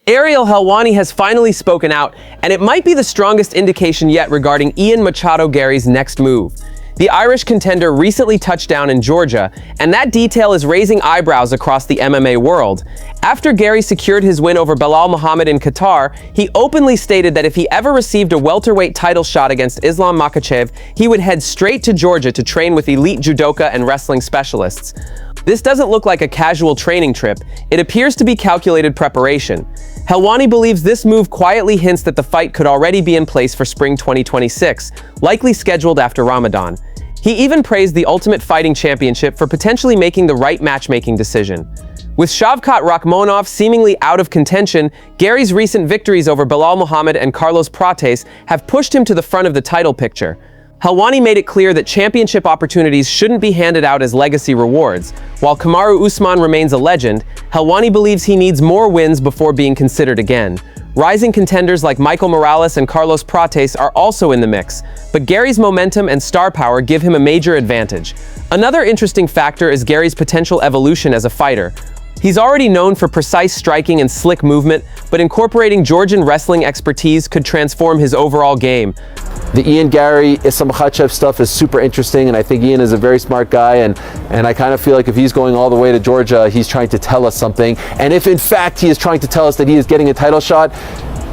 Ariel Helwani has finally spoken out, and it might be the strongest indication yet regarding Ian Garry's next move. The Irish contender recently touched down in Georgia, and that detail is raising eyebrows across the MMA world. After Garry secured his win over Belal Muhammad in Qatar, he openly stated that if he ever received a welterweight title shot against Islam Makhachev, he would head straight to Georgia to train with elite judoka and wrestling specialists. This doesn't look like a casual training trip. It appears to be calculated preparation. Helwani believes this move quietly hints that the fight could already be in place for spring 2026, likely scheduled after Ramadan. He even praised the Ultimate Fighting Championship for potentially making the right matchmaking decision. With Shavkat Rakhmonov seemingly out of contention, Garry's recent victories over Belal Muhammad and Carlos Prates have pushed him to the front of the title picture. Helwani made it clear that championship opportunities shouldn't be handed out as legacy rewards. While Kamaru Usman remains a legend, Helwani believes he needs more wins before being considered again. Rising contenders like Michael Morales and Carlos Prates are also in the mix, but Garry's momentum and star power give him a major advantage. Another interesting factor is Garry's potential evolution as a fighter. He's already known for precise striking and slick movement, but incorporating Georgian wrestling expertise could transform his overall game. The Ian Garry, Islam Makhachev stuff is super interesting, and I think Ian is a very smart guy, and I kind of feel like if he's going all the way to Georgia, he's trying to tell us something. And if in fact he is trying to tell us that he is getting a title shot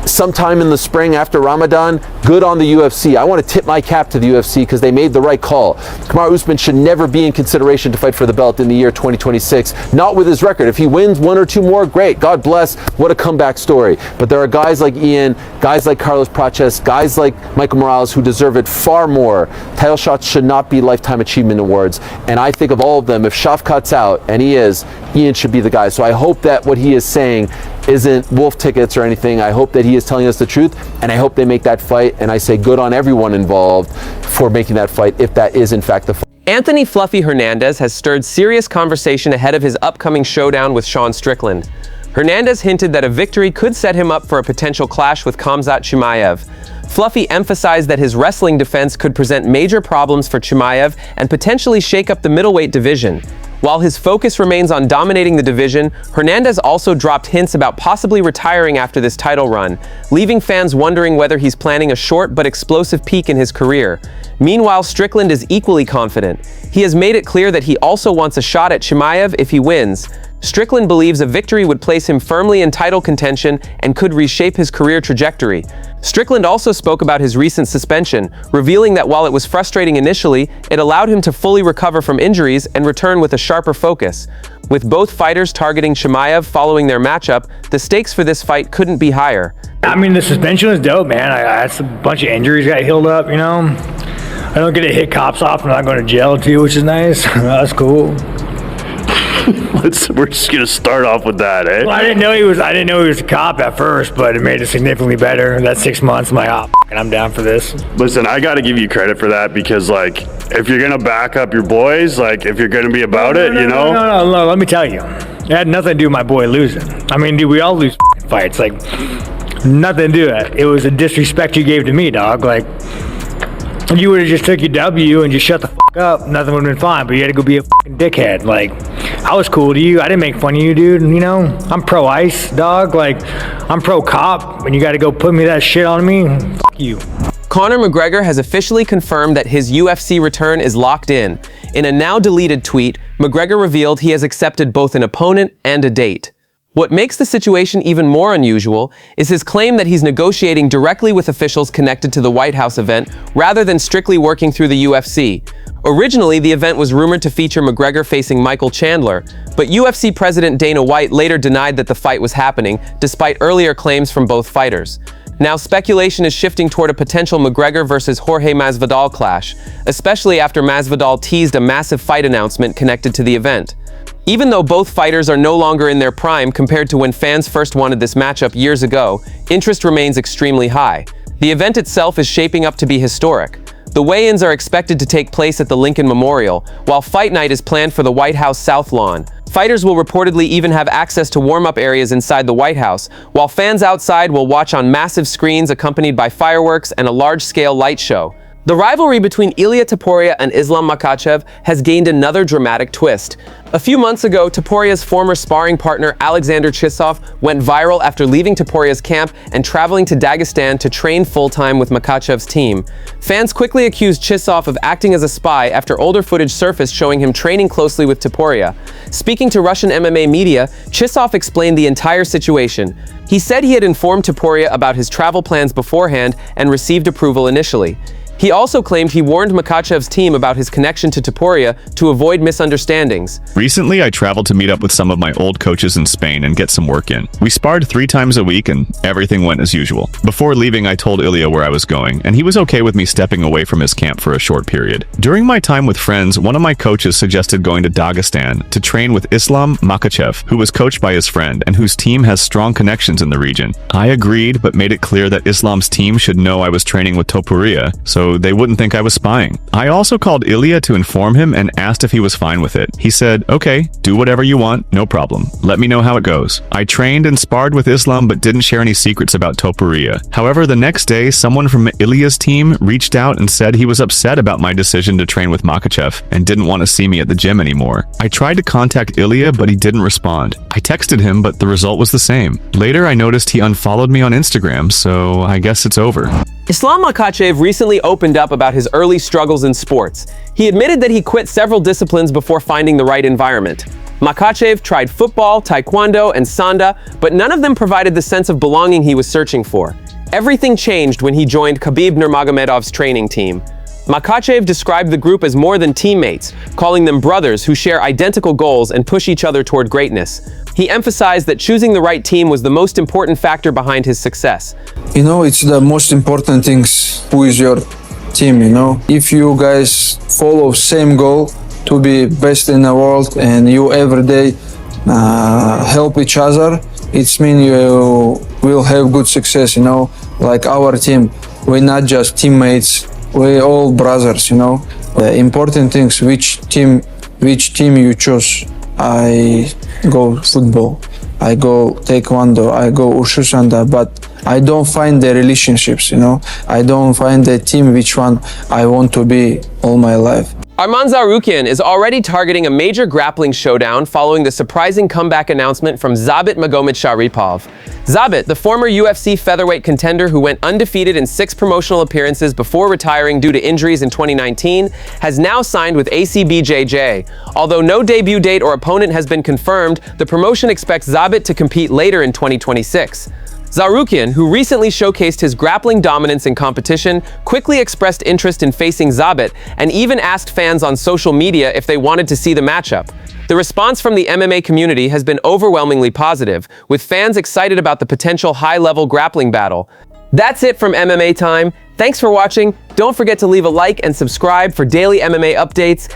sometime in the spring after Ramadan, good on the UFC. I want to tip my cap to the UFC because they made the right call. Kamaru Usman should never be in consideration to fight for the belt in the year 2026, not with his record. If he wins one or two more, great, God bless, what a comeback story. But there are guys like Ian, guys like Carlos Prates, guys like Michael Morales who deserve it far more. Title shots should not be lifetime achievement awards, and I think of all of them, if Shavkat's out, and he is, Ian should be the guy. So I hope that what he is saying isn't wolf tickets or anything. I hope that he is telling us the truth, and I hope they make that fight, and I say good on everyone involved for making that fight if that is in fact the fight. Anthony Fluffy Hernandez has stirred serious conversation ahead of his upcoming showdown with Sean Strickland. Hernandez hinted that a victory could set him up for a potential clash with Khamzat Chimaev. Fluffy emphasized that his wrestling defense could present major problems for Chimaev and potentially shake up the middleweight division. While his focus remains on dominating the division, Hernandez also dropped hints about possibly retiring after this title run, leaving fans wondering whether he's planning a short but explosive peak in his career. Meanwhile, Strickland is equally confident. He has made it clear that he also wants a shot at Chimaev if he wins. Strickland believes a victory would place him firmly in title contention and could reshape his career trajectory. Strickland also spoke about his recent suspension, revealing that while it was frustrating initially, it allowed him to fully recover from injuries and return with a sharper focus. With both fighters targeting Chimaev following their matchup, the stakes for this fight couldn't be higher. I mean, the suspension was dope, man. I had a bunch of injuries, got healed up, you know. I don't get to hit cops off. I'm not going to jail too, which is nice. That's cool. We're just gonna start off with that, eh? Well, I didn't know he was a cop at first, but it made it significantly better. That 6 months, I'm like, oh, and I'm down for this. Listen, I got to give you credit for that because, like, if you're gonna back up your boys, like, if you're gonna be about it, you know. No. Let me tell you, it had nothing to do with my boy losing. I mean, dude, we all lose fights. Like, nothing to do with it. It was a disrespect you gave to me, dog. Like, you would have just took your W and just shut the fuck up, nothing would have been fine, but you had to go be a fucking dickhead. Like, I was cool to you. I didn't make fun of you, dude. You know, I'm pro ice, dog. Like, I'm pro cop. When you got to go put me that shit on me, fuck you. Conor McGregor has officially confirmed that his UFC return is locked in. In a now-deleted tweet, McGregor revealed he has accepted both an opponent and a date. What makes the situation even more unusual is his claim that he's negotiating directly with officials connected to the White House event rather than strictly working through the UFC. Originally, the event was rumored to feature McGregor facing Michael Chandler, but UFC President Dana White later denied that the fight was happening, despite earlier claims from both fighters. Now, speculation is shifting toward a potential McGregor versus Jorge Masvidal clash, especially after Masvidal teased a massive fight announcement connected to the event. Even though both fighters are no longer in their prime compared to when fans first wanted this matchup years ago, interest remains extremely high. The event itself is shaping up to be historic. The weigh-ins are expected to take place at the Lincoln Memorial, while Fight Night is planned for the White House South Lawn. Fighters will reportedly even have access to warm-up areas inside the White House, while fans outside will watch on massive screens accompanied by fireworks and a large-scale light show. The rivalry between Ilia Topuria and Islam Makhachev has gained another dramatic twist. A few months ago, Topuria's former sparring partner Alexander Chisov went viral after leaving Topuria's camp and traveling to Dagestan to train full-time with Makhachev's team. Fans quickly accused Chisov of acting as a spy after older footage surfaced showing him training closely with Topuria. Speaking to Russian MMA media, Chisov explained the entire situation. He said he had informed Topuria about his travel plans beforehand and received approval initially. He also claimed he warned Makhachev's team about his connection to Topuria to avoid misunderstandings. Recently, I traveled to meet up with some of my old coaches in Spain and get some work in. We sparred 3 times a week and everything went as usual. Before leaving, I told Ilia where I was going, and he was okay with me stepping away from his camp for a short period. During my time with friends, one of my coaches suggested going to Dagestan to train with Islam Makhachev, who was coached by his friend and whose team has strong connections in the region. I agreed, but made it clear that Islam's team should know I was training with Topuria, so they wouldn't think I was spying. I also called Ilia to inform him and asked if he was fine with it. He said, "Okay, do whatever you want, no problem. Let me know how it goes." I trained and sparred with Islam but didn't share any secrets about Topuria. However, the next day, someone from Ilia's team reached out and said he was upset about my decision to train with Makhachev and didn't want to see me at the gym anymore. I tried to contact Ilia, but he didn't respond. I texted him, but the result was the same. Later, I noticed he unfollowed me on Instagram, so I guess it's over. Islam Makhachev recently opened up about his early struggles in sports. He admitted that he quit several disciplines before finding the right environment. Makhachev tried football, taekwondo, and sanda, but none of them provided the sense of belonging he was searching for. Everything changed when he joined Khabib Nurmagomedov's training team. Makhachev described the group as more than teammates, calling them brothers who share identical goals and push each other toward greatness. He emphasized that choosing the right team was the most important factor behind his success. You know, it's the most important things who is your team, you know. If you guys follow same goal to be best in the world and you every day help each other, it's mean you will have good success, you know. Like our team, we're not just teammates, we're all brothers, you know. The important things, which team you choose. I go football, I go taekwondo, I go wushu sanda, but I don't find the relationships, you know. I don't find the team which one I want to be all my life. Arman Tsarukyan is already targeting a major grappling showdown following the surprising comeback announcement from Khabib Nurmagomedov. Khabib, the former UFC featherweight contender who went undefeated in 6 promotional appearances before retiring due to injuries in 2019, has now signed with ACBJJ. Although no debut date or opponent has been confirmed, the promotion expects Khabib to compete later in 2026. Tsarukyan, who recently showcased his grappling dominance in competition, quickly expressed interest in facing Khabib and even asked fans on social media if they wanted to see the matchup. The response from the MMA community has been overwhelmingly positive, with fans excited about the potential high-level grappling battle. That's it from MMA Time. Thanks for watching. Don't forget to leave a like and subscribe for daily MMA updates.